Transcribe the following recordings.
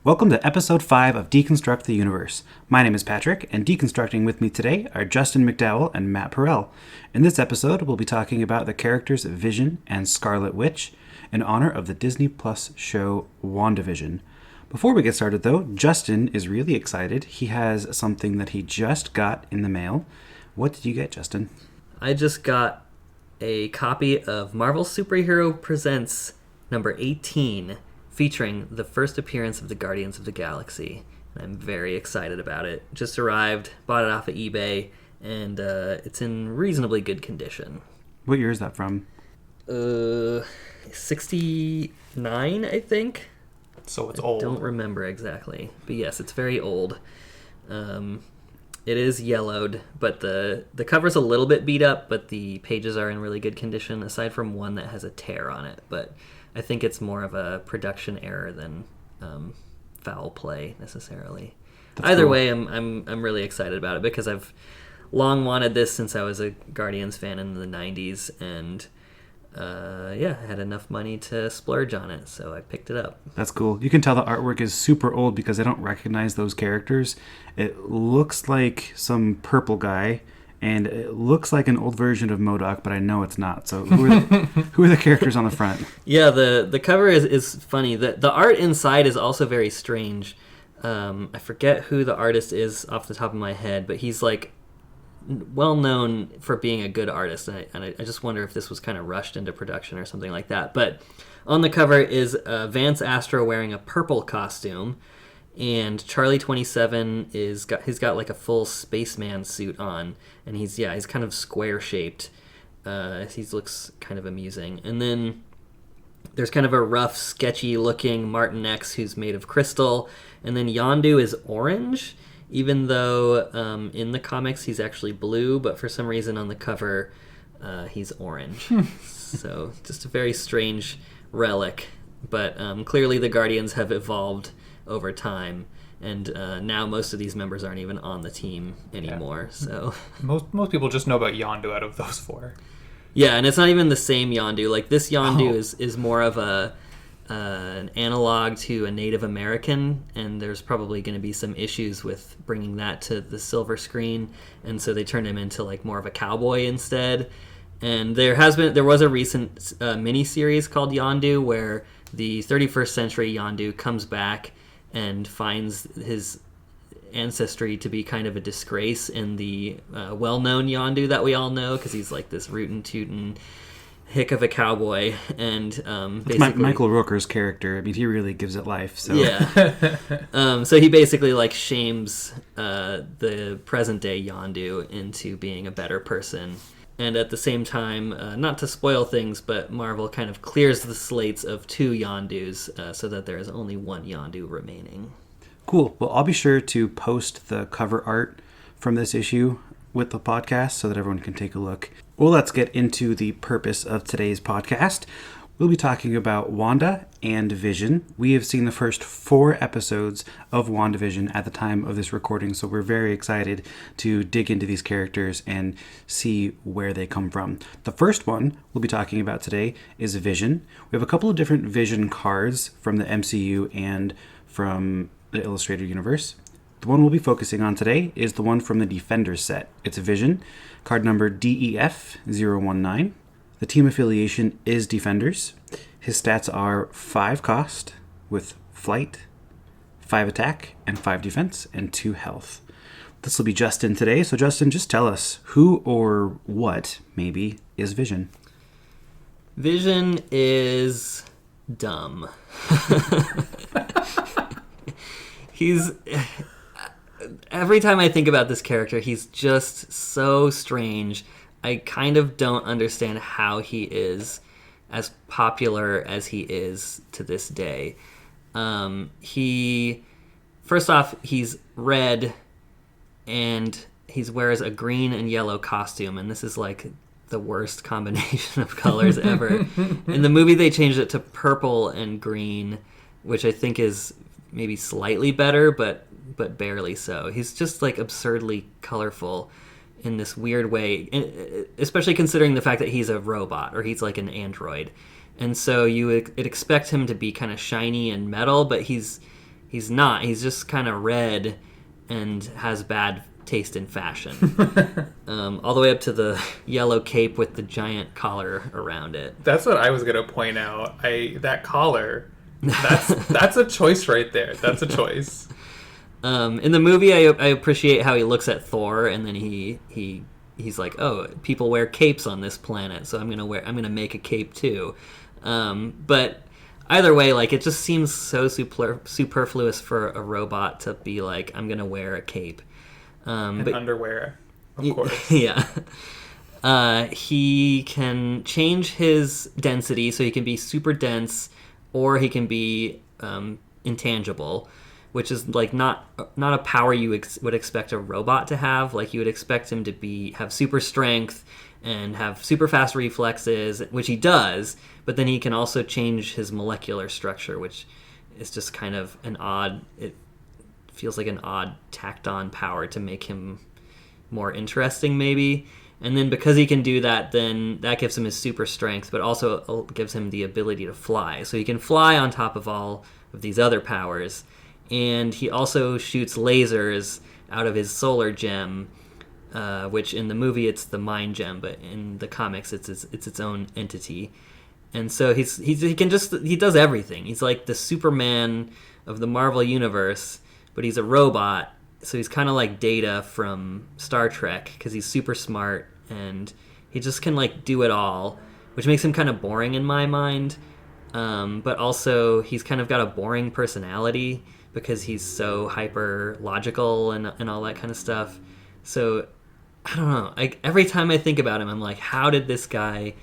Welcome to episode 5 of Deconstruct the Universe. My name is Patrick, and deconstructing with me today are Justin McDowell and Matt Perrell. In this episode, we'll be talking about the characters Vision and Scarlet Witch in honor of the Disney Plus show WandaVision. Before we get started, though, Justin is really excited. He has something that he just got in the mail. What did you get, Justin? I just got a copy of Marvel Superhero Presents number 18, featuring the first appearance of the Guardians of the Galaxy. And I'm very excited about it. Just arrived, bought it off of eBay, and it's in reasonably good condition. What year is that from? 69, I think. So it's old. I don't remember exactly. But yes, it's very old. It is yellowed, but the cover's a little bit beat up, but the pages are in really good condition, aside from one that has a tear on it. But I think it's more of a production error than foul play necessarily. That's Either cool. way, I'm really excited about it because I've long wanted this since I was a Guardians fan in the 90s, and I had enough money to splurge on it, so I picked it up. That's cool. You can tell the artwork is super old because I don't recognize those characters. It looks like some purple guy, and it looks like an old version of MODOK, but I know it's not. So who are the characters on the front? Yeah, the cover is funny. The art inside is also very strange. I forget who the artist is off the top of my head, but he's like well known for being a good artist, and I just wonder if this was kind of rushed into production or something like that. But on the cover is Vance Astro wearing a purple costume, and Charlie 27 he's got like a full spaceman suit on, and he's kind of square shaped. He looks kind of amusing, and then there's kind of a rough, sketchy looking Martin X who's made of crystal, and then Yondu is orange, even though in the comics he's actually blue, but for some reason on the cover he's orange. So just a very strange relic, but clearly the Guardians have evolved over time, and now most of these members aren't even on the team anymore. Yeah. So most people just know about Yondu out of those four. Yeah, and it's not even the same Yondu. Like, this Yondu is more of an analog to a Native American, and there's probably going to be some issues with bringing that to the silver screen, and so they turned him into like more of a cowboy instead. And there was a recent miniseries called Yondu where the 31st century Yondu comes back and finds his ancestry to be kind of a disgrace in the well-known Yondu that we all know, because he's like this rootin' tootin' hick of a cowboy, and basically Michael Rooker's character. I mean, he really gives it life. So yeah. So he basically like shames the present day Yondu into being a better person, and at the same time, not to spoil things, but Marvel kind of clears the slates of two Yondus so that there is only one Yondu remaining. Cool. Well, I'll be sure to post the cover art from this issue with the podcast so that everyone can take a look. Well, let's get into the purpose of today's podcast. We'll be talking about Wanda and Vision. We have seen the first 4 episodes of WandaVision at the time of this recording, so we're very excited to dig into these characters and see where they come from. The first one we'll be talking about today is Vision. We have a couple of different Vision cards from the MCU and from the Illustrated Universe. The one we'll be focusing on today is the one from the Defenders set. It's Vision, card number DEF019. The team affiliation is Defenders. His stats are 5 cost with flight, 5 attack, and 5 defense, and 2 health. This will be Justin today. So Justin, just tell us who or what, maybe, is Vision. Vision is dumb. Every time I think about this character, he's just so strange. I kind of don't understand how he is as popular as he is to this day. First off, he's red, and he wears a green and yellow costume, and this is like the worst combination of colors ever. In the movie, they changed it to purple and green, which I think is maybe slightly better, but barely so. He's just like absurdly colorful in this weird way, especially considering the fact that he's a robot, or he's like an android. And so you would expect him to be kind of shiny and metal, but he's he's not. He's just kind of red and has bad taste in fashion. All the way up to the yellow cape with the giant collar around it. That's what I was gonna point out. That collar, that's a choice right there. That's a choice. In the movie, I appreciate how he looks at Thor, and then he's like, "Oh, people wear capes on this planet, so I'm gonna make a cape too." But either way, like, it just seems so superfluous for a robot to be like, "I'm gonna wear a cape." But underwear, of course. Yeah. He can change his density, so he can be super dense, or he can be intangible, which is like not a power you would expect a robot to have. Like, you would expect him to have super strength and have super fast reflexes, which he does, but then he can also change his molecular structure, which is just kind of it feels like an odd tacked on power to make him more interesting, maybe. And then because he can do that, then that gives him his super strength, but also gives him the ability to fly. So he can fly on top of all of these other powers. And he also shoots lasers out of his solar gem, which in the movie it's the mind gem, but in the comics it's its own entity. And so he does everything. He's like the Superman of the Marvel universe, but he's a robot. So he's kind of like Data from Star Trek, because he's super smart and he just can like do it all, which makes him kind of boring in my mind. But also he's kind of got a boring personality because he's so hyper logical and all that kind of stuff. So I don't know. Every time I think about him, I'm like, how did this guy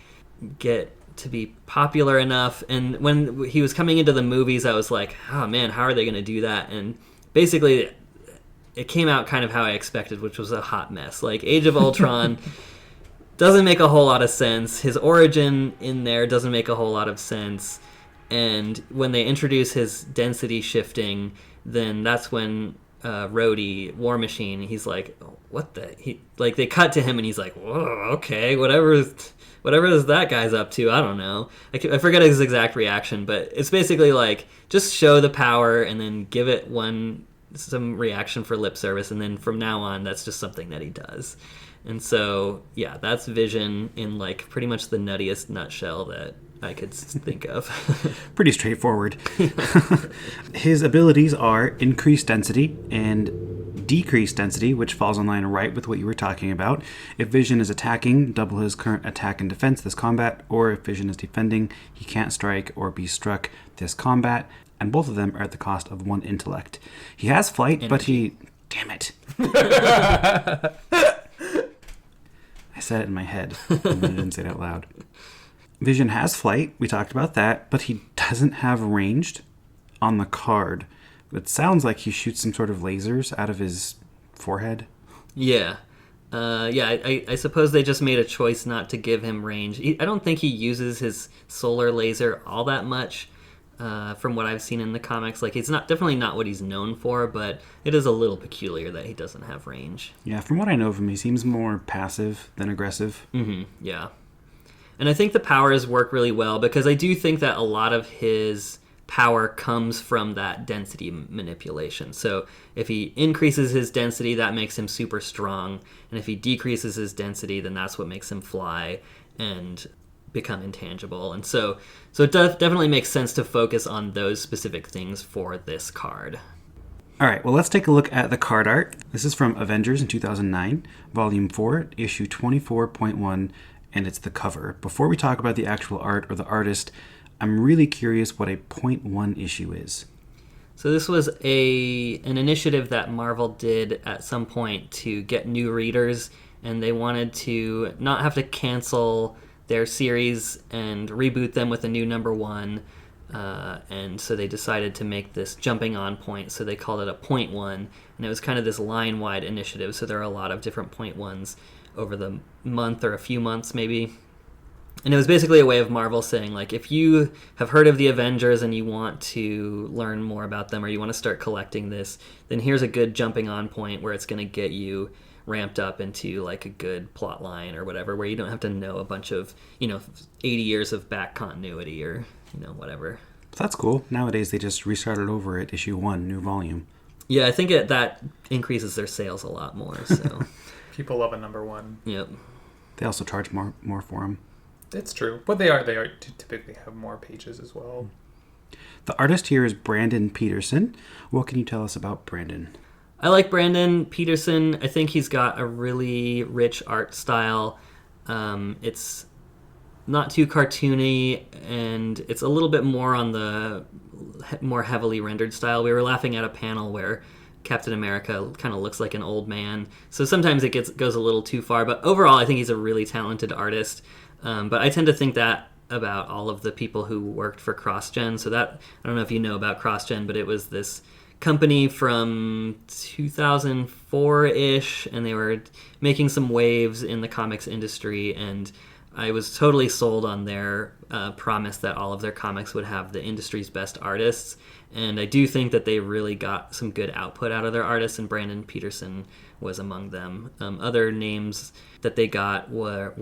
get to be popular enough? And when he was coming into the movies, I was like, oh man, how are they going to do that? And basically it came out kind of how I expected, which was a hot mess. Like, Age of Ultron doesn't make a whole lot of sense. His origin in there doesn't make a whole lot of sense. And when they introduce his density shifting, then that's when Rhodey, War Machine, he's like, what the... they cut to him and he's like, whoa, okay, whatever that guy's up to, I don't know. I forget his exact reaction, but it's basically like, just show the power and then give it some reaction for lip service, and then from now on, that's just something that he does. And so, yeah, that's Vision in like pretty much the nuttiest nutshell that I could think of. Pretty straightforward. His abilities are increased density and decreased density, which falls in line right with what you were talking about. If Vision is attacking, double his current attack and defense this combat, or if Vision is defending, he can't strike or be struck this combat, and both of them are at the cost of 1 intellect. He has flight, but he... Damn it. I said it in my head, and I didn't say it out loud. Vision has flight, we talked about that, but he doesn't have ranged on the card. It sounds like he shoots some sort of lasers out of his forehead. Yeah. I suppose they just made a choice not to give him range. I don't think he uses his solar laser all that much, from what I've seen in the comics. Like, it's definitely not what he's known for, but it is a little peculiar that he doesn't have range. Yeah, from what I know of him, he seems more passive than aggressive. Mm-hmm, yeah. And I think the powers work really well, because I do think that a lot of his power comes from that density manipulation. So if he increases his density, that makes him super strong. And if he decreases his density, then that's what makes him fly and become intangible. And so it definitely makes sense to focus on those specific things for this card. All right, well, let's take a look at the card art. This is from Avengers in 2009, Volume 4, Issue 24.1, and it's the cover. Before we talk about the actual art or the artist, I'm really curious what a .1 issue is. So this was an initiative that Marvel did at some point to get new readers, and they wanted to not have to cancel their series and reboot them with a new number 1. And so they decided to make this jumping on point, so they called it a .1, and it was kind of this line-wide initiative, so there are a lot of different .1s over the month or a few months maybe. And it was basically a way of Marvel saying, like, if you have heard of the Avengers and you want to learn more about them, or you want to start collecting this, then here's a good jumping on point where it's going to get you ramped up into like a good plot line or whatever, where you don't have to know a bunch of 80 years of back continuity or whatever. But that's cool. Nowadays, they just restarted over at issue 1, new volume. Yeah, I think that increases their sales a lot more. So People love a number 1. yep. They also charge more for them. It's true, but they are typically have more pages as well. The artist here is Brandon Peterson. What can you tell us about Brandon? I like Brandon Peterson. I think he's got a really rich art style. It's not too cartoony, and it's a little bit more on the more heavily rendered style. We were laughing at a panel where Captain America kind of looks like an old man, so sometimes it goes a little too far. But overall, I think he's a really talented artist. But I tend to think that about all of the people who worked for CrossGen. So that, I don't know if you know about CrossGen, but it was this company from 2004-ish, and they were making some waves in the comics industry, and I was totally sold on their promise that all of their comics would have the industry's best artists. And I do think that they really got some good output out of their artists, and Brandon Peterson was among them. Other names that they got were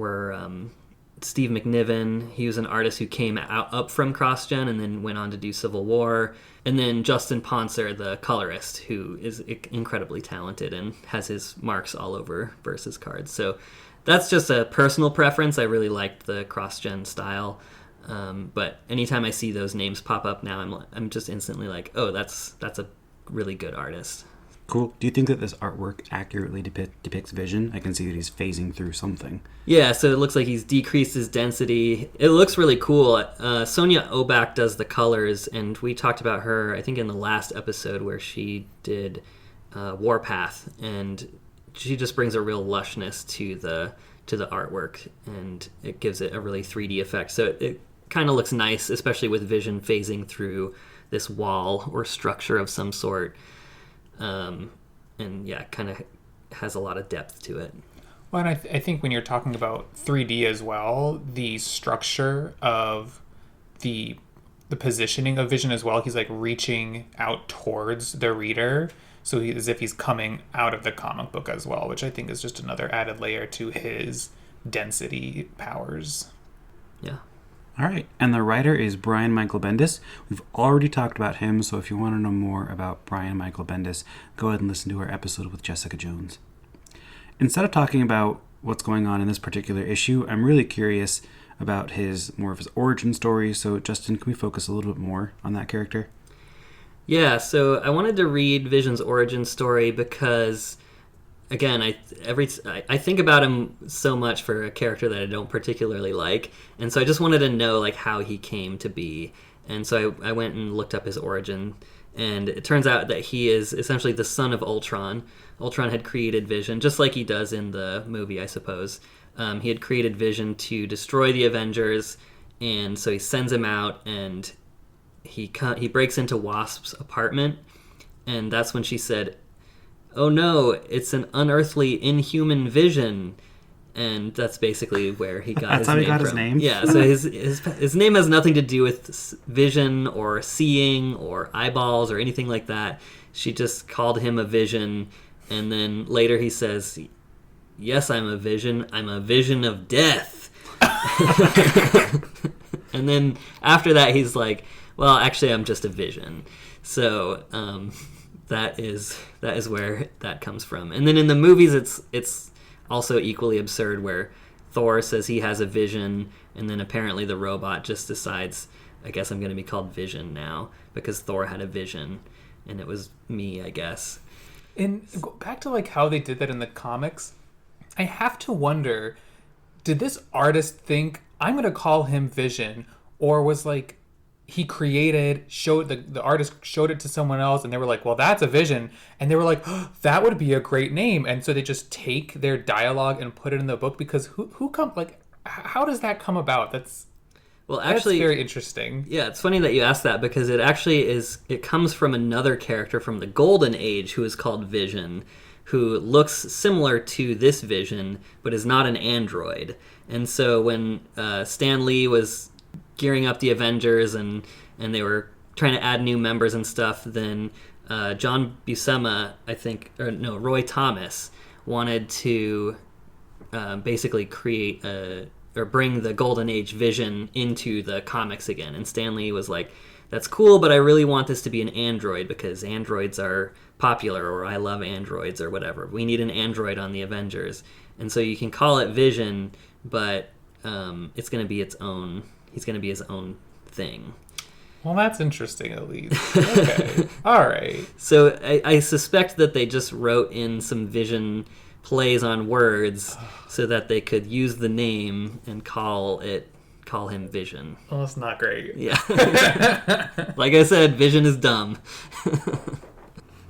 Steve McNiven. He was an artist who came up from CrossGen and then went on to do Civil War. And then Justin Ponser, the colorist, who is incredibly talented and has his marks all over Versus cards. So that's just a personal preference. I really liked the CrossGen style. But anytime I see those names pop up now, I'm just instantly like, oh, that's a really good artist. Cool. Do you think that this artwork accurately depicts Vision? I can see that he's phasing through something. Yeah, so it looks like he's decreased his density. It looks really cool. Sonia Obak does the colors, and we talked about her, I think, in the last episode where she did Warpath, and she just brings a real lushness to the artwork, and it gives it a really 3D effect. So it kind of looks nice, especially with Vision phasing through this wall or structure of some sort. And yeah, kind of has a lot of depth to it. Well, and I think when you're talking about 3D as well, the structure of the positioning of Vision as well, he's like reaching out towards the reader, so as if he's coming out of the comic book as well, which I think is just another added layer to his density powers. Yeah. All right, and the writer is Brian Michael Bendis. We've already talked about him, so if you want to know more about Brian Michael Bendis, go ahead and listen to our episode with Jessica Jones. Instead of talking about what's going on in this particular issue, I'm really curious about more of his origin story. So, Justin, can we focus a little bit more on that character? Yeah, so I wanted to read Vision's origin story because, again, I think about him so much for a character that I don't particularly like, and so I just wanted to know like how he came to be. And so I went and looked up his origin, and it turns out that he is essentially the son of Ultron. Ultron had created Vision, just like he does in the movie, I suppose. He had created Vision to destroy the Avengers, and so he sends him out, and he breaks into Wasp's apartment, and that's when she said, "Oh no, it's an unearthly, inhuman Vision." And that's basically where he got his name from. That's how he got his name? Yeah, so his name has nothing to do with vision or seeing or eyeballs or anything like that. She just called him a Vision, and then later he says, "Yes, I'm a Vision. I'm a vision of death." And then after that he's like, "Well, actually I'm just a Vision." So that is where that comes from. And then in the movies, it's also equally absurd, where Thor says he has a vision, and then apparently the robot just decides, I guess I'm going to be called Vision now because Thor had a vision, and it was me, I guess. And back to like how they did that in the comics, I have to wonder, did this artist think, I'm going to call him Vision, or was like he showed the artist showed it to someone else, and they were like, well, that's a Vision, and they were like, oh, that would be a great name, and so they just take their dialogue and put it in the book, because how does that come about? That's very interesting. Yeah, it's funny that you asked that, because it comes from another character from the Golden Age who is called Vision, who looks similar to this Vision but is not an android. And so when Stan Lee was gearing up the Avengers and they were trying to add new members and stuff, then John Buscema, Roy Thomas wanted to basically create or bring the Golden Age Vision into the comics again. And Stan Lee was like, that's cool, but I really want this to be an android because androids are popular, or I love androids, or whatever. We need an android on the Avengers. And so you can call it Vision, but it's going to be its own. He's going to be his own thing. Well, that's interesting, at least. Okay. All right. So I suspect that they just wrote in some Vision plays on words so that they could use the name and call him Vision. Well, that's not great. Yeah. Like I said, Vision is dumb.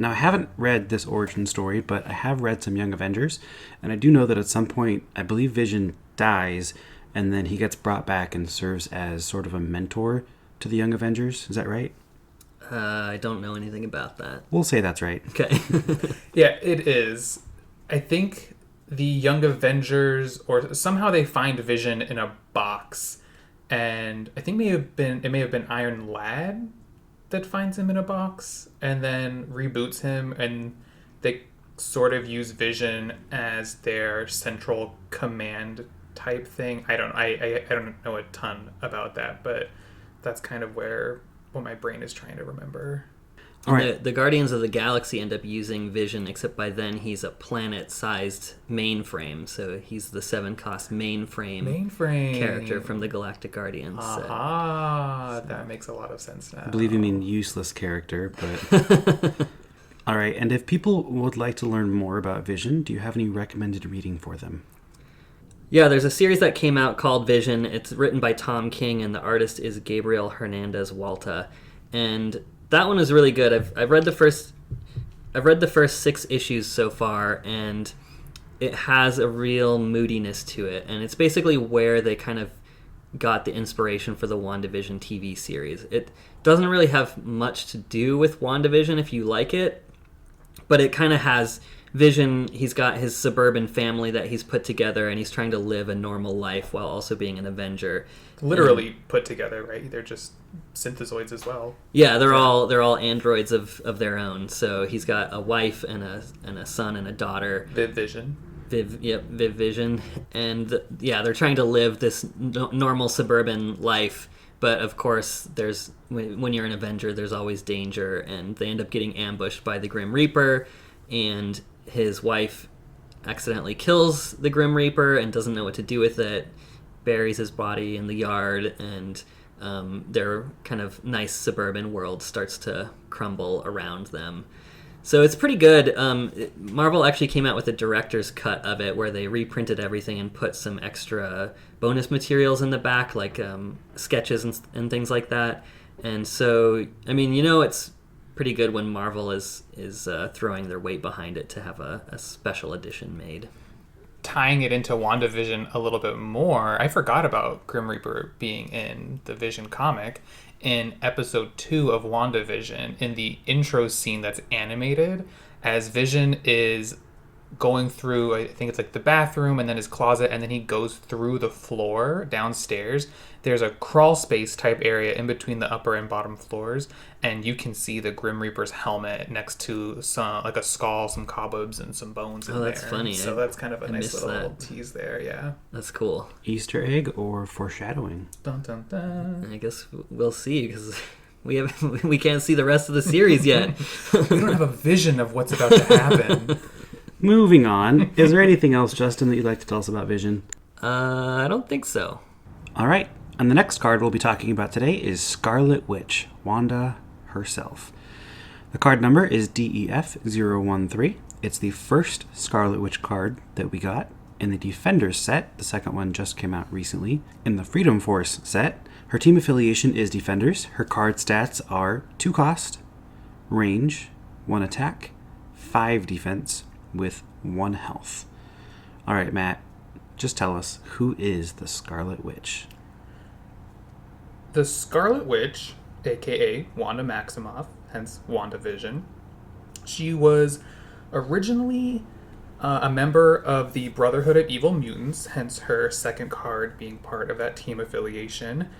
Now, I haven't read this origin story, but I have read some Young Avengers, and I do know that at some point, I believe Vision dies, and then he gets brought back and serves as sort of a mentor to the Young Avengers. Is that right? I don't know anything about that. We'll say that's right. Okay. Yeah, it is. I think the Young Avengers, or somehow they find Vision in a box, and I think it may have been Iron Lad that finds him in a box and then reboots him, and they sort of use Vision as their central command type thing. I don't know a ton about that, but that's kind of what my brain is trying to remember. All right. The Guardians of the Galaxy end up using Vision, except by then he's a planet-sized mainframe, so he's the 7-cost mainframe character from the Galactic Guardians. That makes a lot of sense now. I believe you mean useless character, but... All right, and if people would like to learn more about Vision, do you have any recommended reading for them? Yeah, there's a series that came out called Vision. It's written by Tom King, and the artist is Gabriel Hernandez Walta. And that one is really good. I've read the first 6 issues so far, and it has a real moodiness to it. And it's basically where they kind of got the inspiration for the WandaVision TV series. It doesn't really have much to do with WandaVision if you like it, but it kind of has Vision. He's got his suburban family that he's put together, and he's trying to live a normal life while also being an Avenger. Literally put together, right? They're just synthezoids as well. Yeah, they're all androids of their own. So he's got a wife and a son and a daughter. Vision. Vision. And yeah, they're trying to live this normal suburban life. But of course, when you're an Avenger, there's always danger, and they end up getting ambushed by the Grim Reaper, and his wife accidentally kills the Grim Reaper and doesn't know what to do with it, buries his body in the yard, and their kind of nice suburban world starts to crumble around them. So it's pretty good. Marvel actually came out with a director's cut of it where they reprinted everything and put some extra bonus materials in the back, like sketches and things like that. And so, I mean, it's pretty good when Marvel is throwing their weight behind it to have a special edition made. Tying it into WandaVision a little bit more, I forgot about Grim Reaper being in the Vision comic. In episode 2 of WandaVision, in the intro scene that's animated, as Vision is going through, I think it's like the bathroom and then his closet, and then he goes through the floor downstairs. There's a crawl space type area in between the upper and bottom floors, and you can see the Grim Reaper's helmet next to some, like a skull, some cobwebs, and some bones in there. Oh, that's funny. So that's kind of a nice little tease there, yeah. That's cool. Easter egg or foreshadowing? Dun, dun, dun. I guess we'll see, because we can't see the rest of the series yet. We don't have a vision of what's about to happen. Moving on, is there anything else, Justin, that you'd like to tell us about Vision? I don't think so. All right, and the next card we'll be talking about today is Scarlet Witch, Wanda herself. The card number is DEF013. It's the first Scarlet Witch card that we got in the Defenders set. The second one just came out recently. In the Freedom Force set, her team affiliation is Defenders. Her card stats are 2 cost, range, 1 attack, 5 defense, with 1 health. All right, Matt, just tell us, who is the Scarlet Witch? The Scarlet Witch, aka Wanda Maximoff, hence WandaVision, she was originally a member of the Brotherhood of Evil Mutants, hence her second card being part of that team affiliation.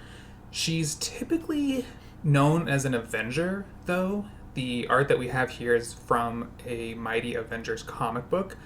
She's typically known as an Avenger, though. The art that we have here is from a Mighty Avengers comic book.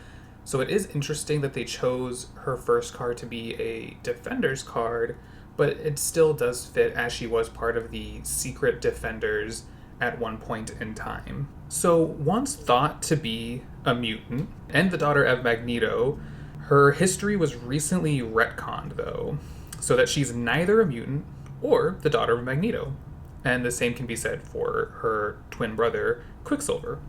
So it is interesting that they chose her first card to be a Defenders card but it still does fit as she was part of the Secret Defenders at one point in time. So, once thought to be a mutant and the daughter of Magneto, her history was recently retconned, though, so that she's neither a mutant or the daughter of Magneto. And the same can be said for her twin brother, Quicksilver.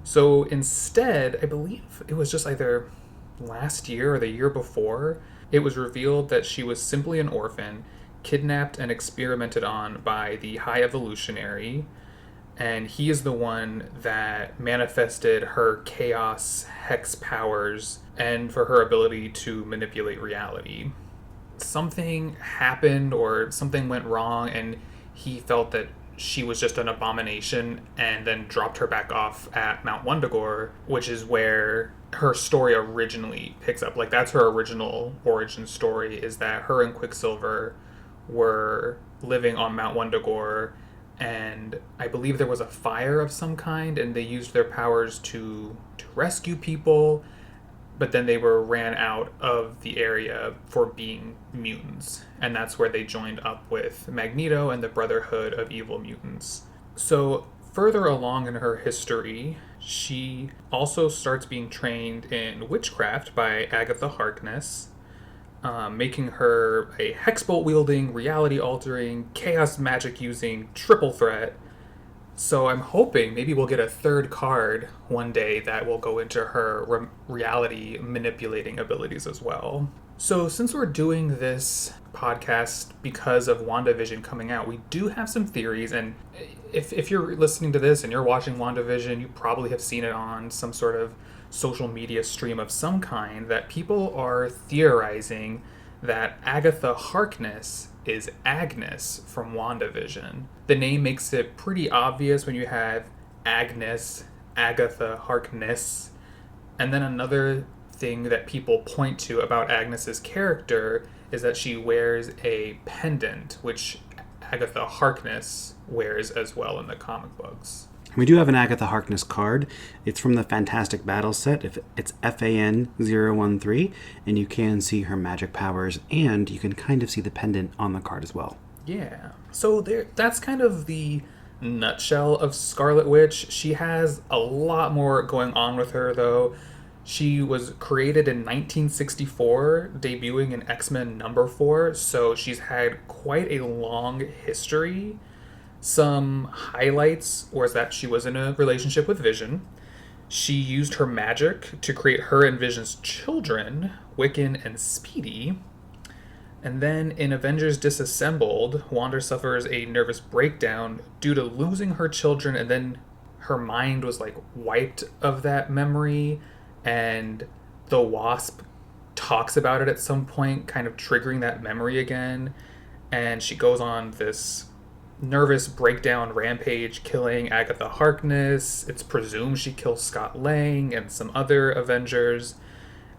So instead, I believe it was just either last year or the year before, it was revealed that she was simply an orphan, kidnapped and experimented on by the High Evolutionary, and he is the one that manifested her chaos hex powers and for her ability to manipulate reality. Something happened or something went wrong, and he felt that she was just an abomination and then dropped her back off at Mount Wundagore, which is where her story originally picks up. Like, that's her original origin story, is that her and Quicksilver were living on Mount Wundagore, and I believe there was a fire of some kind, and they used their powers to rescue people, but then they ran out of the area for being mutants, and that's where they joined up with Magneto and the Brotherhood of Evil Mutants. So further along in her history, she also starts being trained in witchcraft by Agatha Harkness, making her a hexbolt-wielding, reality-altering, chaos magic-using triple threat. So I'm hoping maybe we'll get a third card one day that will go into her reality manipulating abilities as well. So since we're doing this podcast because of WandaVision coming out, we do have some theories, and if you're listening to this and you're watching WandaVision, you probably have seen it on some sort of social media stream of some kind, that people are theorizing that Agatha Harkness is Agnes from WandaVision. The name makes it pretty obvious when you have Agnes, Agatha Harkness. And then another thing that people point to about Agnes's character is that she wears a pendant, which Agatha Harkness wears as well in the comic books. We do have an Agatha Harkness card. It's from the Fantastic Battle set. It's FAN013, and you can see her magic powers, and you can kind of see the pendant on the card as well. Yeah. So that's kind of the nutshell of Scarlet Witch. She has a lot more going on with her, though. She was created in 1964, debuting in X-Men #4, so she's had quite a long history. Some highlights was that she was in a relationship with Vision. She used her magic to create her and Vision's children, Wiccan and Speedy. And then in Avengers Disassembled, Wanda suffers a nervous breakdown due to losing her children, and then her mind was like wiped of that memory, and the Wasp talks about it at some point, kind of triggering that memory again, and she goes on this nervous breakdown rampage, killing Agatha Harkness. It's presumed she kills Scott Lang and some other Avengers.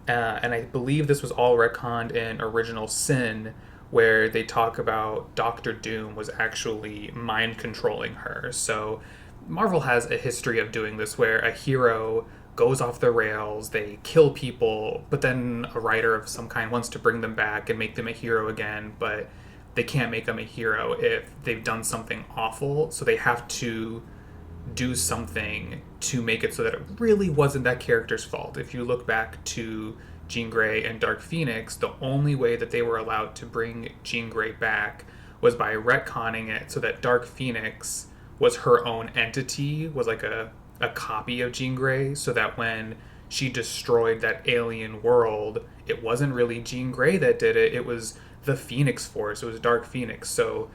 And I believe this was all retconned in Original Sin, where they talk about Doctor Doom was actually mind controlling her. So Marvel has a history of doing this, where a hero goes off the rails, they kill people, but then a writer of some kind wants to bring them back and make them a hero again, but they can't make them a hero if they've done something awful, so they have to do something to make it so that it really wasn't that character's fault. If you look back to Jean Grey and Dark Phoenix, the only way that they were allowed to bring Jean Grey back was by retconning it so that Dark Phoenix was her own entity, was like a copy of Jean Grey, so that when she destroyed that alien world, it wasn't really Jean Grey that did it, it was the Phoenix Force, it was Dark Phoenix. So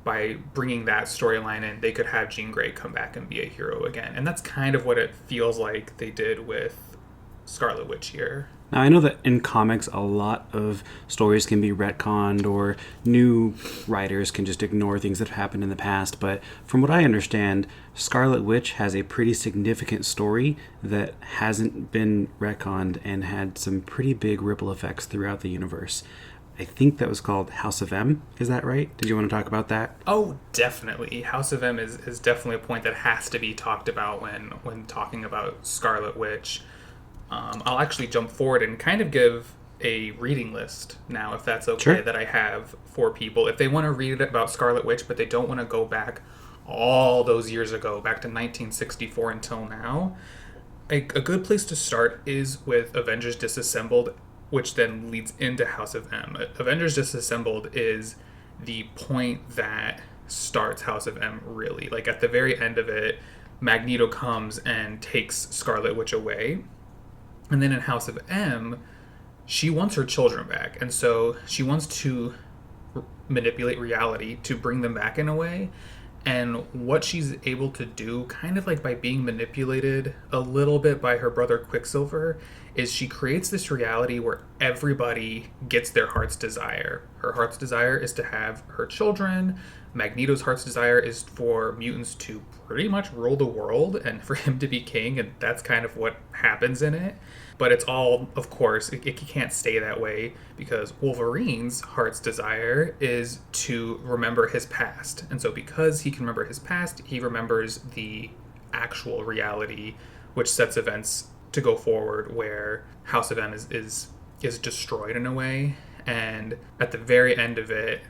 by bringing that storyline in, they could have Jean Grey come back and be a hero again. And that's kind of what it feels like they did with Scarlet Witch here. Now, I know that in comics, a lot of stories can be retconned, or new writers can just ignore things that have happened in the past. But from what I understand, Scarlet Witch has a pretty significant story that hasn't been retconned and had some pretty big ripple effects throughout the universe. I think that was called House of M. Is that right? Did you want to talk about that? Oh, definitely. House of M is definitely a point that has to be talked about when talking about Scarlet Witch. I'll actually jump forward and kind of give a reading list now, if that's okay, Sure. that I have for people. If they want to read about Scarlet Witch, but they don't want to go back all those years ago, back to 1964 until now, a good place to start is with Avengers Disassembled, which then leads into House of M. Avengers Disassembled is the point that starts House of M, really. Like, at the very end of it, Magneto comes and takes Scarlet Witch away. And then in House of M, she wants her children back. And so she wants to manipulate reality to bring them back in a way. And what she's able to do, kind of like by being manipulated a little bit by her brother Quicksilver, is she creates this reality where everybody gets their heart's desire. Her heart's desire is to have her children. Magneto's heart's desire is for mutants to pretty much rule the world and for him to be king, and that's kind of what happens in it. But it's all, of course, it can't stay that way, because Wolverine's heart's desire is to remember his past. And so because he can remember his past, he remembers the actual reality, which sets events to go forward where House of M is destroyed in a way. And at the very end of it,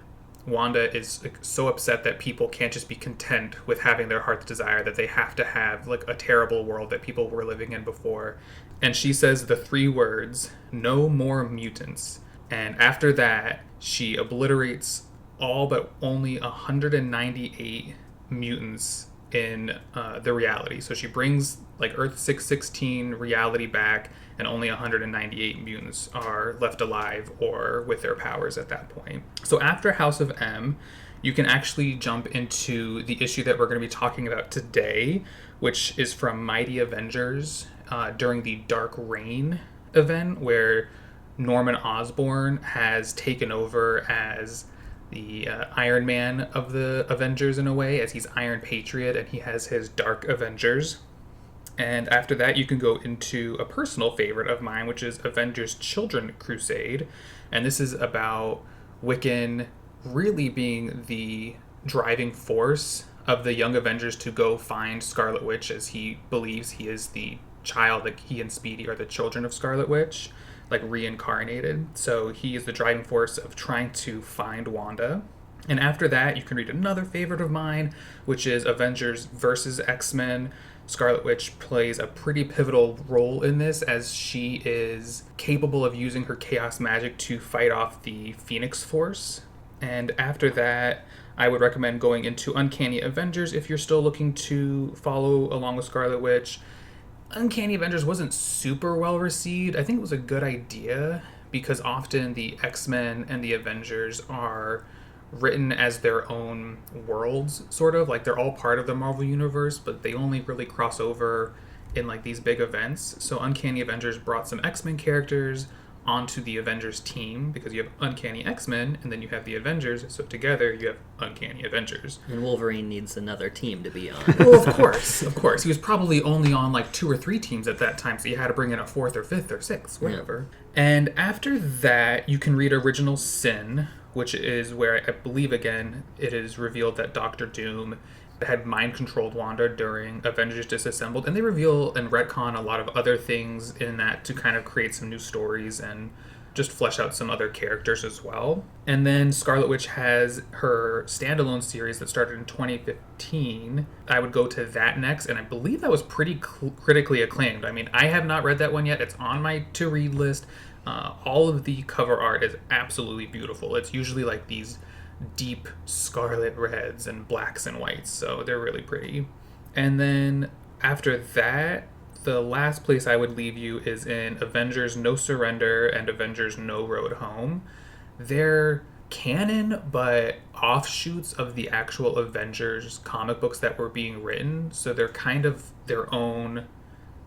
Wanda is so upset that people can't just be content with having their heart's desire, that they have to have like a terrible world that people were living in before. And she says the 3 words, "No more mutants." And after that, she obliterates all but only 198 mutants in the reality. So she brings like Earth 616 reality back, and only 198 mutants are left alive or with their powers at that point. So after House of M, you can actually jump into the issue that we're going to be talking about today, which is from Mighty Avengers during the Dark Reign event, where Norman Osborn has taken over as the Iron Man of the Avengers in a way, as he's Iron Patriot, and he has his Dark Avengers. And after that, you can go into a personal favorite of mine, which is Avengers Children Crusade. And this is about Wiccan really being the driving force of the Young Avengers to go find Scarlet Witch, as he believes he is the child, like he and Speedy are the children of Scarlet Witch, like reincarnated. So he is the driving force of trying to find Wanda. And after that, you can read another favorite of mine, which is Avengers versus X-Men. Scarlet Witch plays a pretty pivotal role in this, as she is capable of using her chaos magic to fight off the Phoenix Force. And after that, I would recommend going into Uncanny Avengers if you're still looking to follow along with Scarlet Witch. Uncanny Avengers wasn't super well received. I think it was a good idea, because often the X-Men and the Avengers are written as their own worlds, sort of. Like, they're all part of the Marvel Universe, but they only really cross over in, like, these big events. So Uncanny Avengers brought some X-Men characters onto the Avengers team, because you have Uncanny X-Men, and then you have the Avengers, so together you have Uncanny Avengers. And Wolverine needs another team to be on. Well, of course. He was probably only on like 2 or 3 teams at that time, so you had to bring in a 4th or 5th or 6th, whatever. Yeah. And after that, you can read Original Sin, which is where I believe, again, it is revealed that Doctor Doom had mind-controlled Wanda during Avengers Disassembled, and they reveal and retcon a lot of other things in that to kind of create some new stories and just flesh out some other characters as well. And then Scarlet Witch has her standalone series that started in 2015. I would go to that next, and I believe that was pretty critically acclaimed. I mean, I have not read that one yet. It's on my to-read list. All of the cover art is absolutely beautiful. It's usually like these deep scarlet reds and blacks and whites, so they're really pretty. And then after that, the last place I would leave you is in Avengers No Surrender and Avengers No Road Home. They're canon, but offshoots of the actual Avengers comic books that were being written, so they're kind of their own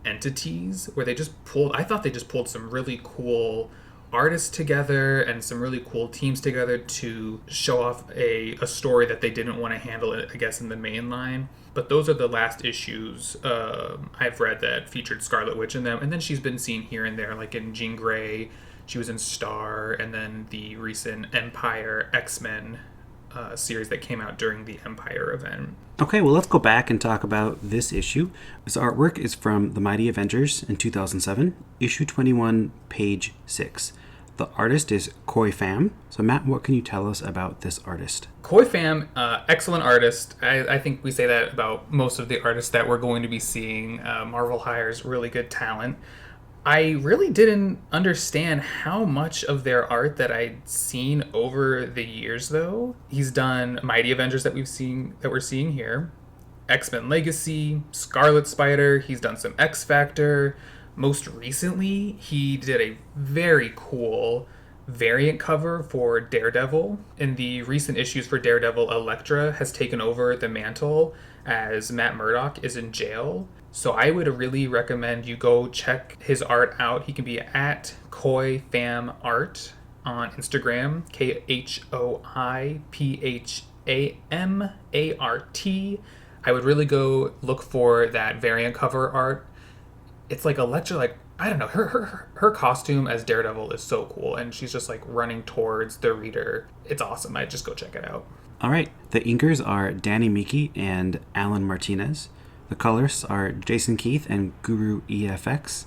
entities, where I thought they just pulled some really cool artists together and some really cool teams together to show off a story that they didn't want to handle, I guess, in the main line. But those are the last issues I've read that featured Scarlet Witch in them. And then she's been seen here and there, like in Jean Grey, she was in Star, and then the recent Empire X-Men series that came out during the Empire event. Okay, well, let's go back and talk about this issue. This artwork is from The Mighty Avengers in 2007, issue 21, page 6. The artist is Koi Pham. So Matt, what can you tell us about this artist? Koi Pham, excellent artist. I think we say that about most of the artists that we're going to be seeing. Marvel hires really good talent. I really didn't understand how much of their art that I'd seen over the years, though. He's done Mighty Avengers that we're seeing here, X-Men Legacy, Scarlet Spider. He's done some X Factor. Most recently, he did a very cool variant cover for Daredevil. In the recent issues for Daredevil, Elektra has taken over the mantle as Matt Murdock is in jail. So I would really recommend you go check his art out. He can be at Koi Pham Art on Instagram, KhoiPhamArt. I would really go look for that variant cover art. It's like Elektra, like, I don't know, her costume as Daredevil is so cool, and she's just like running towards the reader. It's awesome. I'd just go check it out. All right. The inkers are Danny Miki and Alan Martinez. The colorists are Jason Keith and Guru EFX.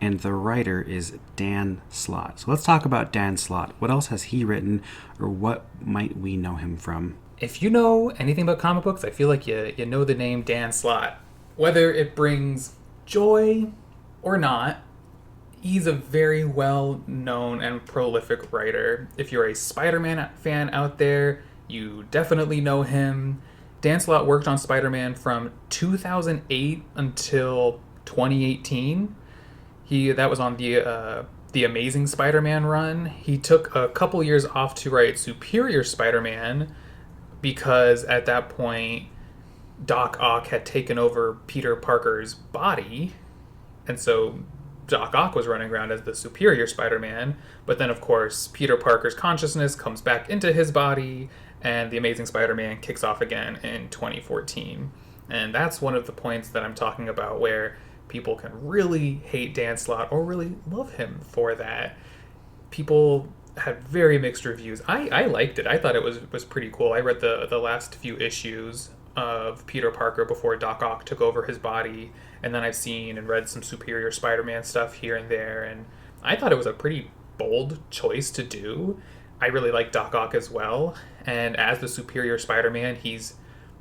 And the writer is Dan Slott. So let's talk about Dan Slott. What else has he written, or what might we know him from? If you know anything about comic books, I feel like you know the name Dan Slott. Whether it brings joy or not, he's a very well-known and prolific writer. If you're a Spider-Man fan out there, you definitely know him. Dan Slott worked on Spider-Man from 2008 until 2018. That was on the Amazing Spider-Man run. He took a couple years off to write Superior Spider-Man because at that point Doc Ock had taken over Peter Parker's body, and so Doc Ock was running around as the Superior Spider-Man. But then, of course, Peter Parker's consciousness comes back into his body, and The Amazing Spider-Man kicks off again in 2014. And that's one of the points that I'm talking about where people can really hate Dan Slott or really love him for that. People had very mixed reviews. I liked it. I thought it was pretty cool. I read the last few issues of Peter Parker before Doc Ock took over his body, and then I've seen and read some Superior Spider-Man stuff here and there, and I thought it was a pretty bold choice to do. I really like Doc Ock as well, and as the Superior Spider-Man, he's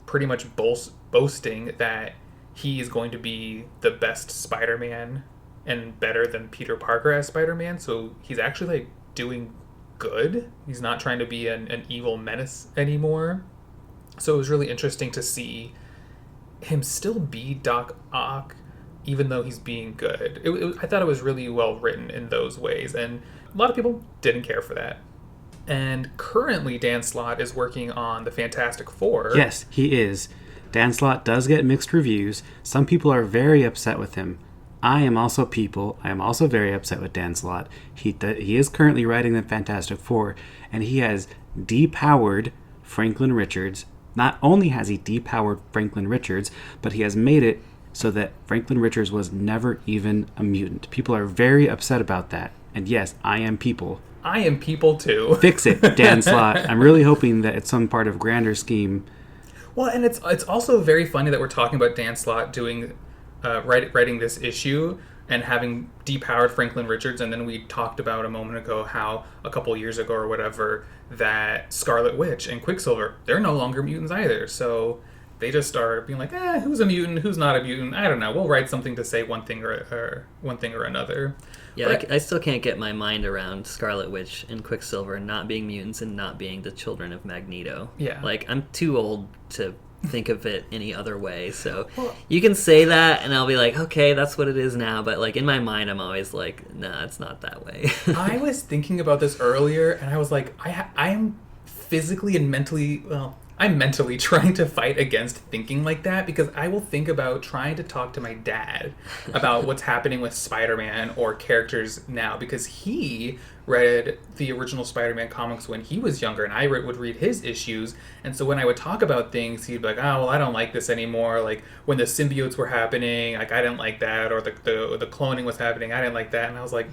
pretty much boasting that he is going to be the best Spider-Man and better than Peter Parker as Spider-Man, so he's actually like doing good. He's not trying to be an evil menace anymore. So it was really interesting to see him still be Doc Ock, even though he's being good. I thought it was really well written in those ways, and a lot of people didn't care for that. And currently, Dan Slott is working on the Fantastic Four. Yes, he is. Dan Slott does get mixed reviews. Some people are very upset with him. I am also very upset with Dan Slott. He is currently writing the Fantastic Four, and he has depowered Franklin Richards. Not only has he depowered Franklin Richards, but he has made it so that Franklin Richards was never even a mutant. People are very upset about that. And yes, I am people. I am people too. Fix it, Dan Slott. I'm really hoping that it's some part of grander scheme. Well, and it's also very funny that we're talking about Dan Slott doing writing this issue and having depowered Franklin Richards, and then we talked about a moment ago how a couple years ago or whatever that Scarlet Witch and Quicksilver, they're no longer mutants either. So they just start being like, who's a mutant, who's not a mutant? I don't know. We'll write something to say one thing or another. Yeah, but I still can't get my mind around Scarlet Witch and Quicksilver not being mutants and not being the children of Magneto. Yeah. Like, I'm too old to think of it any other way. So you can say that, and I'll be like, okay, that's what it is now. But, like, in my mind, I'm always like, nah, it's not that way. I was thinking about this earlier, and I was like, I'm physically and mentally, I'm mentally trying to fight against thinking like that, because I will think about trying to talk to my dad about what's happening with Spider-Man or characters now, because he read the original Spider-Man comics when he was younger, and I would read his issues, and so when I would talk about things, he'd be like, oh, well, I don't like this anymore. Like, when the symbiotes were happening, like, I didn't like that, or the cloning was happening, I didn't like that, and I was like,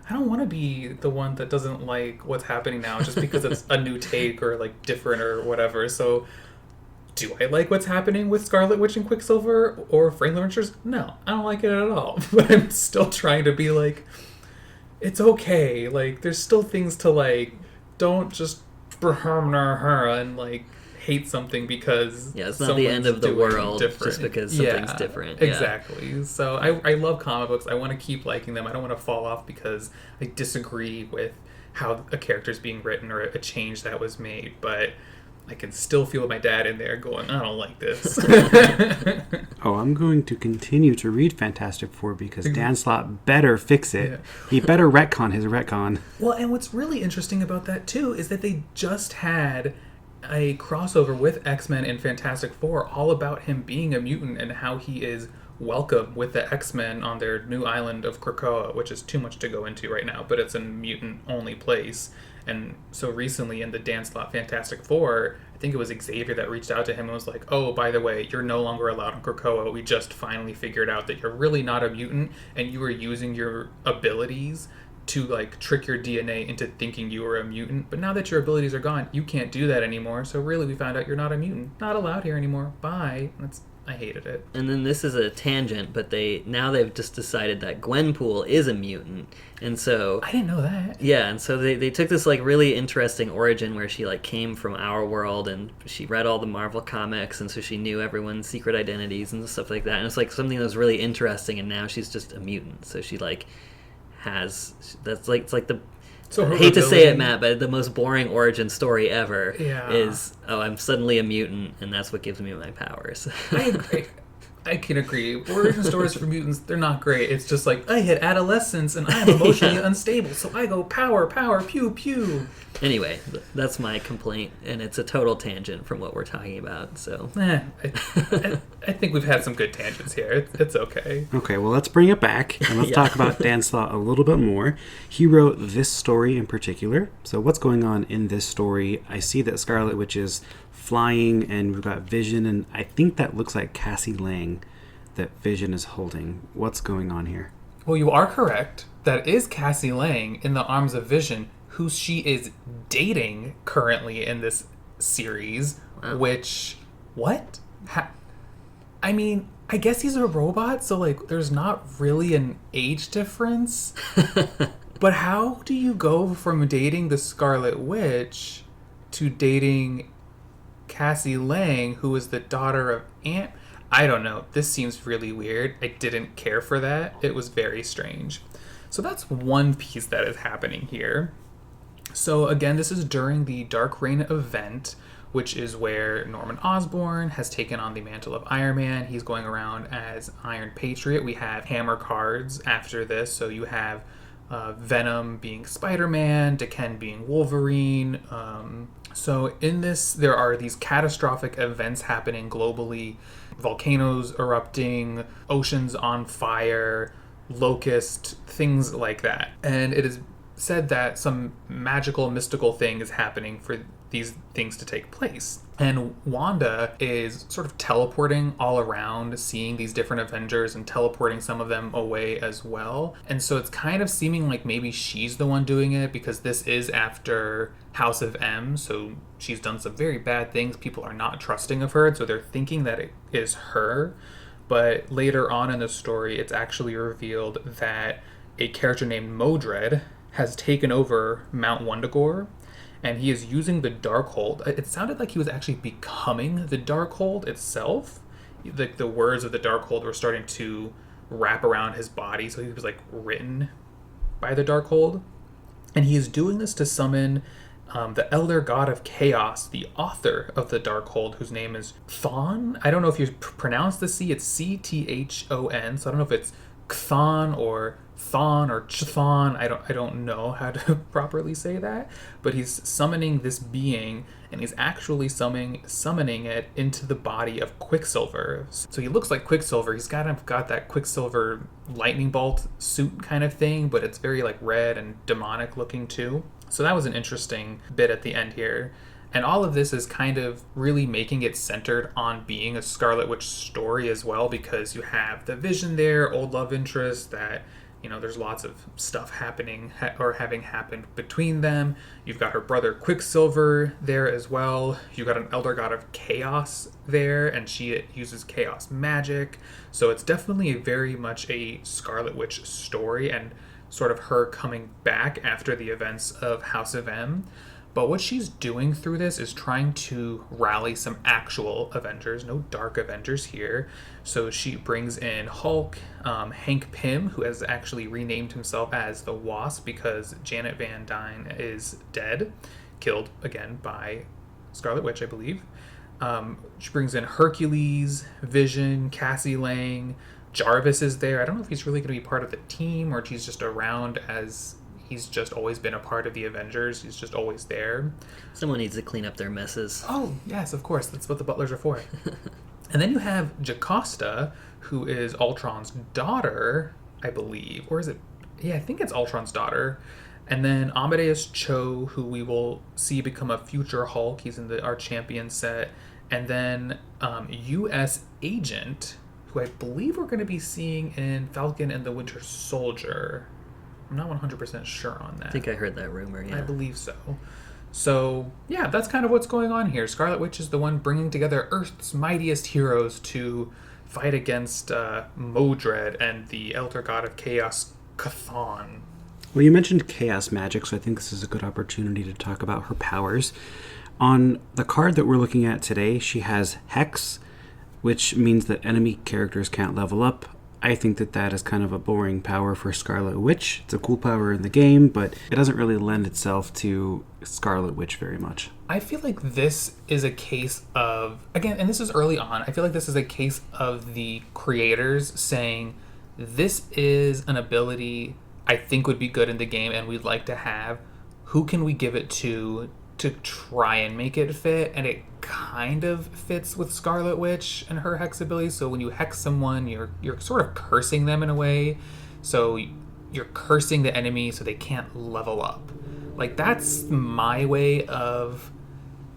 I don't want to be the one that doesn't like what's happening now just because it's a new take or like different or whatever. So do I like what's happening with Scarlet Witch and Quicksilver or Franklin Richards? No, I don't like it at all. But I'm still trying to be like, it's okay. Like, there's still things to like. Don't just and like hate something because it's not the end of the world just because something's different. Exactly. So I love comic books. I want to keep liking them. I don't want to fall off because I disagree with how a character's being written or a change that was made, but I can still feel my dad in there going, I don't like this. Oh, I'm going to continue to read Fantastic Four because Dan Slott better fix it. Yeah. He better retcon his retcon. Well, and what's really interesting about that, too, is that they just had a crossover with X-Men and Fantastic Four all about him being a mutant and how he is welcome with the X-Men on their new island of Krakoa, which is too much to go into right now, but it's a mutant-only place. And so recently in the Dan Slott Fantastic Four, I think it was Xavier that reached out to him and was like, oh, by the way, you're no longer allowed on Krakoa. We just finally figured out that you're really not a mutant and you were using your abilities to like trick your DNA into thinking you were a mutant. But now that your abilities are gone, you can't do that anymore. So really we found out you're not a mutant. Not allowed here anymore. Bye. I hated it. And then this is a tangent, but they've just decided that Gwenpool is a mutant. And so I didn't know that. Yeah, and so they took this like really interesting origin where she like came from our world and she read all the Marvel comics and so she knew everyone's secret identities and stuff like that. And it's like something that was really interesting and now she's just a mutant. So she like it's like the So I hate to say it, Matt, but the most boring origin story ever is, I'm suddenly a mutant, and that's what gives me my powers. I agree. I can agree. Origin stories for mutants, they're not great. It's just like, I hit adolescence, and I'm emotionally unstable, so I go power, pew, pew. Anyway, that's my complaint, and it's a total tangent from what we're talking about. So, I think we've had some good tangents here. It's okay. Okay, well, let's bring it back, and let's talk about Dan Slott a little bit more. He wrote this story in particular. So what's going on in this story? I see that Scarlet Witch is flying, and we've got Vision, and I think that looks like Cassie Lang that Vision is holding. What's going on here? Well, you are correct. That is Cassie Lang in the arms of Vision, who she is dating currently in this series, which, what? I mean, I guess he's a robot, so, like, there's not really an age difference. But how do you go from dating the Scarlet Witch to dating Cassie Lang, who is the daughter of Aunt? I don't know. This seems really weird. I didn't care for that. It was very strange. So that's one piece that is happening here. So again, this is during the Dark Reign event, which is where Norman Osborn has taken on the mantle of Iron Man. He's going around as Iron Patriot. We have Hammer cards after this. So you have Venom being Spider-Man, D'Ken being Wolverine. So in this, there are these catastrophic events happening globally. Volcanoes erupting, oceans on fire, locust, things like that. And it is said that some magical, mystical thing is happening for these things to take place. And Wanda is sort of teleporting all around, seeing these different Avengers and teleporting some of them away as well. And so it's kind of seeming like maybe she's the one doing it because this is after House of M, so she's done some very bad things. People are not trusting of her, so they're thinking that it is her. But later on in the story, it's actually revealed that a character named Modred has taken over Mount Wundagore, and he is using the Darkhold. It sounded like he was actually becoming the Darkhold itself. The words of the Darkhold were starting to wrap around his body, so he was like written by the Darkhold. And he is doing this to summon the Elder God of Chaos, the author of the Darkhold, whose name is Thon. I don't know if you pronounce the C, it's C-T-H-O-N, so I don't know if it's Chthon or Thon or Chthon. I don't know how to properly say that, but he's summoning this being, and he's actually summoning it into the body of Quicksilver. So he looks like Quicksilver. He's got that Quicksilver lightning bolt suit kind of thing, but it's very like red and demonic looking too. So that was an interesting bit at the end here. And all of this is kind of really making it centered on being a Scarlet Witch story as well, because you have the Vision there, old love interest that, you know, there's lots of stuff happening or having happened between them. You've got her brother Quicksilver there as well. You've got an Elder God of Chaos there, and she uses chaos magic. So it's definitely very much a Scarlet Witch story, and sort of her coming back after the events of House of M. But what she's doing through this is trying to rally some actual Avengers, no dark Avengers here. So she brings in Hulk, Hank Pym, who has actually renamed himself as the Wasp because Janet Van Dyne is dead, killed again by Scarlet Witch, I believe. She brings in Hercules, Vision, Cassie Lang. Jarvis is there. I don't know if he's really going to be part of the team or if he's just around as he's just always been a part of the Avengers. He's just always there. Someone needs to clean up their messes. Oh, yes, of course. That's what the butlers are for. And then you have Jocasta, who is Ultron's daughter, I believe. Or is it? Yeah, I think it's Ultron's daughter. And then Amadeus Cho, who we will see become a future Hulk. He's in our Champion set. And then U.S. Agent, who I believe we're going to be seeing in Falcon and the Winter Soldier. I'm not 100% sure on that. I think I heard that rumor, yeah. I believe so. So, yeah, that's kind of what's going on here. Scarlet Witch is the one bringing together Earth's mightiest heroes to fight against Modred and the Elder God of Chaos, Chthon. Well, you mentioned chaos magic, so I think this is a good opportunity to talk about her powers. On the card that we're looking at today, she has Hex, which means that enemy characters can't level up. I think that is kind of a boring power for Scarlet Witch. It's a cool power in the game, but it doesn't really lend itself to Scarlet Witch very much. I feel like this is a case of, again, and this is early on, I feel like this is a case of the creators saying, this is an ability I think would be good in the game and we'd like to have. Who can we give it to try and make it fit? And it kind of fits with Scarlet Witch and her hex ability. So when you hex someone, you're sort of cursing them in a way. So you're cursing the enemy so they can't level up. Like, that's my way of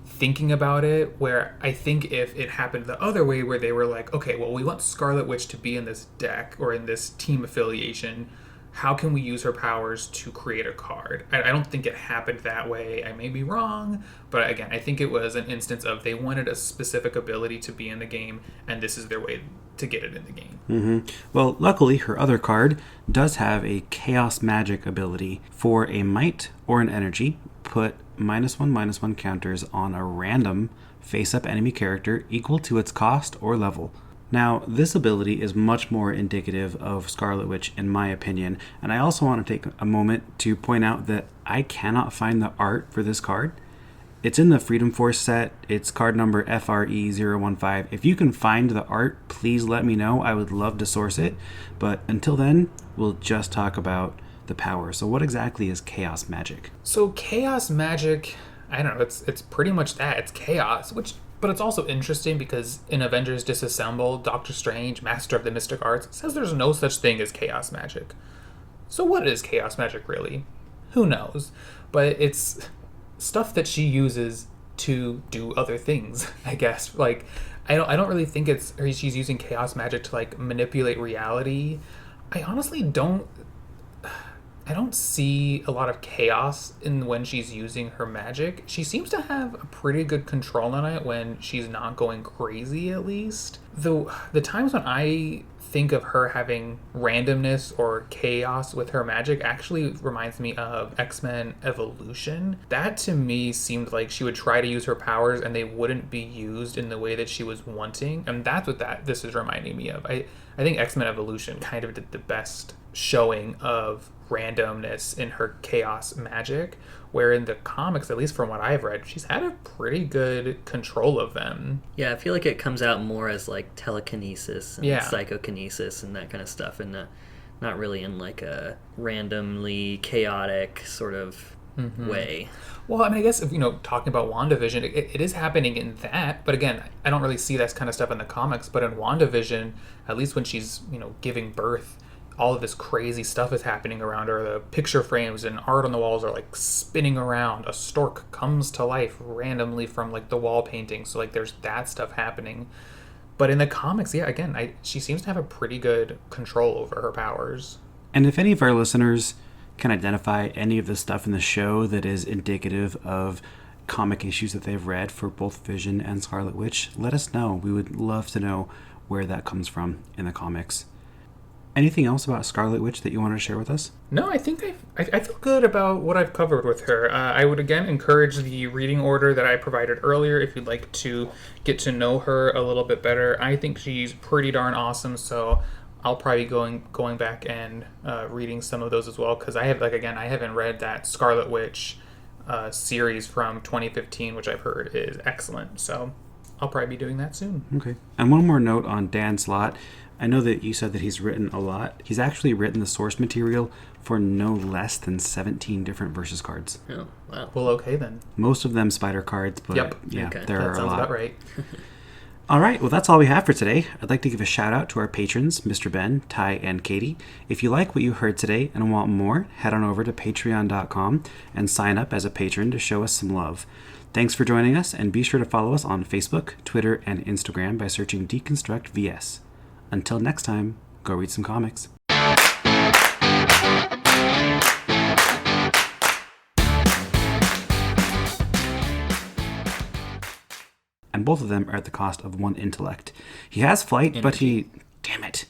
thinking about it, where I think if it happened the other way, where they were like, okay, well, we want Scarlet Witch to be in this deck or in this team affiliation, how can we use her powers to create a card? I don't think it happened that way. I may be wrong, but again, I think it was an instance of they wanted a specific ability to be in the game, and this is their way to get it in the game. Mm-hmm. Well, luckily, her other card does have a Chaos Magic ability. For a Might or an Energy, put -1/-1 counters on a random face-up enemy character equal to its cost or level. Now, this ability is much more indicative of Scarlet Witch, in my opinion, and I also want to take a moment to point out that I cannot find the art for this card. It's in the Freedom Force set. It's card number FRE015. If you can find the art, please let me know. I would love to source it, but until then, we'll just talk about the power. So what exactly is Chaos Magic? So Chaos Magic, I don't know, it's pretty much that. It's chaos, but it's also interesting because in Avengers Disassemble, Doctor Strange, Master of the Mystic Arts, says there's no such thing as chaos magic. So what is chaos magic really? Who knows? But it's stuff that she uses to do other things, I guess. Like, I don't really think she's using chaos magic to like manipulate reality. I honestly don't see a lot of chaos in when she's using her magic. She seems to have a pretty good control on it when she's not going crazy, at least. Though the times when I think of her having randomness or chaos with her magic actually reminds me of X-Men Evolution. That to me seemed like she would try to use her powers and they wouldn't be used in the way that she was wanting. And that's what this is reminding me of. I think X-Men Evolution kind of did the best showing of randomness in her chaos magic, where in the comics, at least from what I've read, she's had a pretty good control of them. Yeah, I feel like it comes out more as like telekinesis and psychokinesis and that kind of stuff, and not really in like a randomly chaotic sort of way. Well, I mean, I guess if, talking about WandaVision, it is happening in that, but again, I don't really see that kind of stuff in the comics, but in WandaVision, at least when she's, giving birth, all of this crazy stuff is happening around her. The picture frames and art on the walls are like spinning around. A stork comes to life randomly from like the wall painting. So like there's that stuff happening. But in the comics, yeah, again, she seems to have a pretty good control over her powers. And if any of our listeners can identify any of the stuff in the show that is indicative of comic issues that they've read for both Vision and Scarlet Witch, let us know. We would love to know where that comes from in the comics. Anything else about Scarlet Witch that you wanted to share with us? No, I think I feel good about what I've covered with her. I would again encourage the reading order that I provided earlier if you'd like to get to know her a little bit better. I think she's pretty darn awesome, so I'll probably be going back and reading some of those as well, because I haven't read that Scarlet Witch series from 2015, which I've heard is excellent. So I'll probably be doing that soon. Okay. And one more note on Dan Slott. I know that you said that he's written a lot. He's actually written the source material for no less than 17 different Versus cards. Oh, wow. Well, okay then. Most of them spider cards, but Yep. yeah, Okay. there That are a sounds lot. about right. All right, well, that's all we have for today. I'd like to give a shout out to our patrons, Mr. Ben, Ty, and Katie. If you like what you heard today and want more, head on over to patreon.com and sign up as a patron to show us some love. Thanks for joining us, and be sure to follow us on Facebook, Twitter, and Instagram by searching Deconstruct VS. Until next time, go read some comics. And both of them are at the cost of 1 intellect. He has flight, but he... Damn it.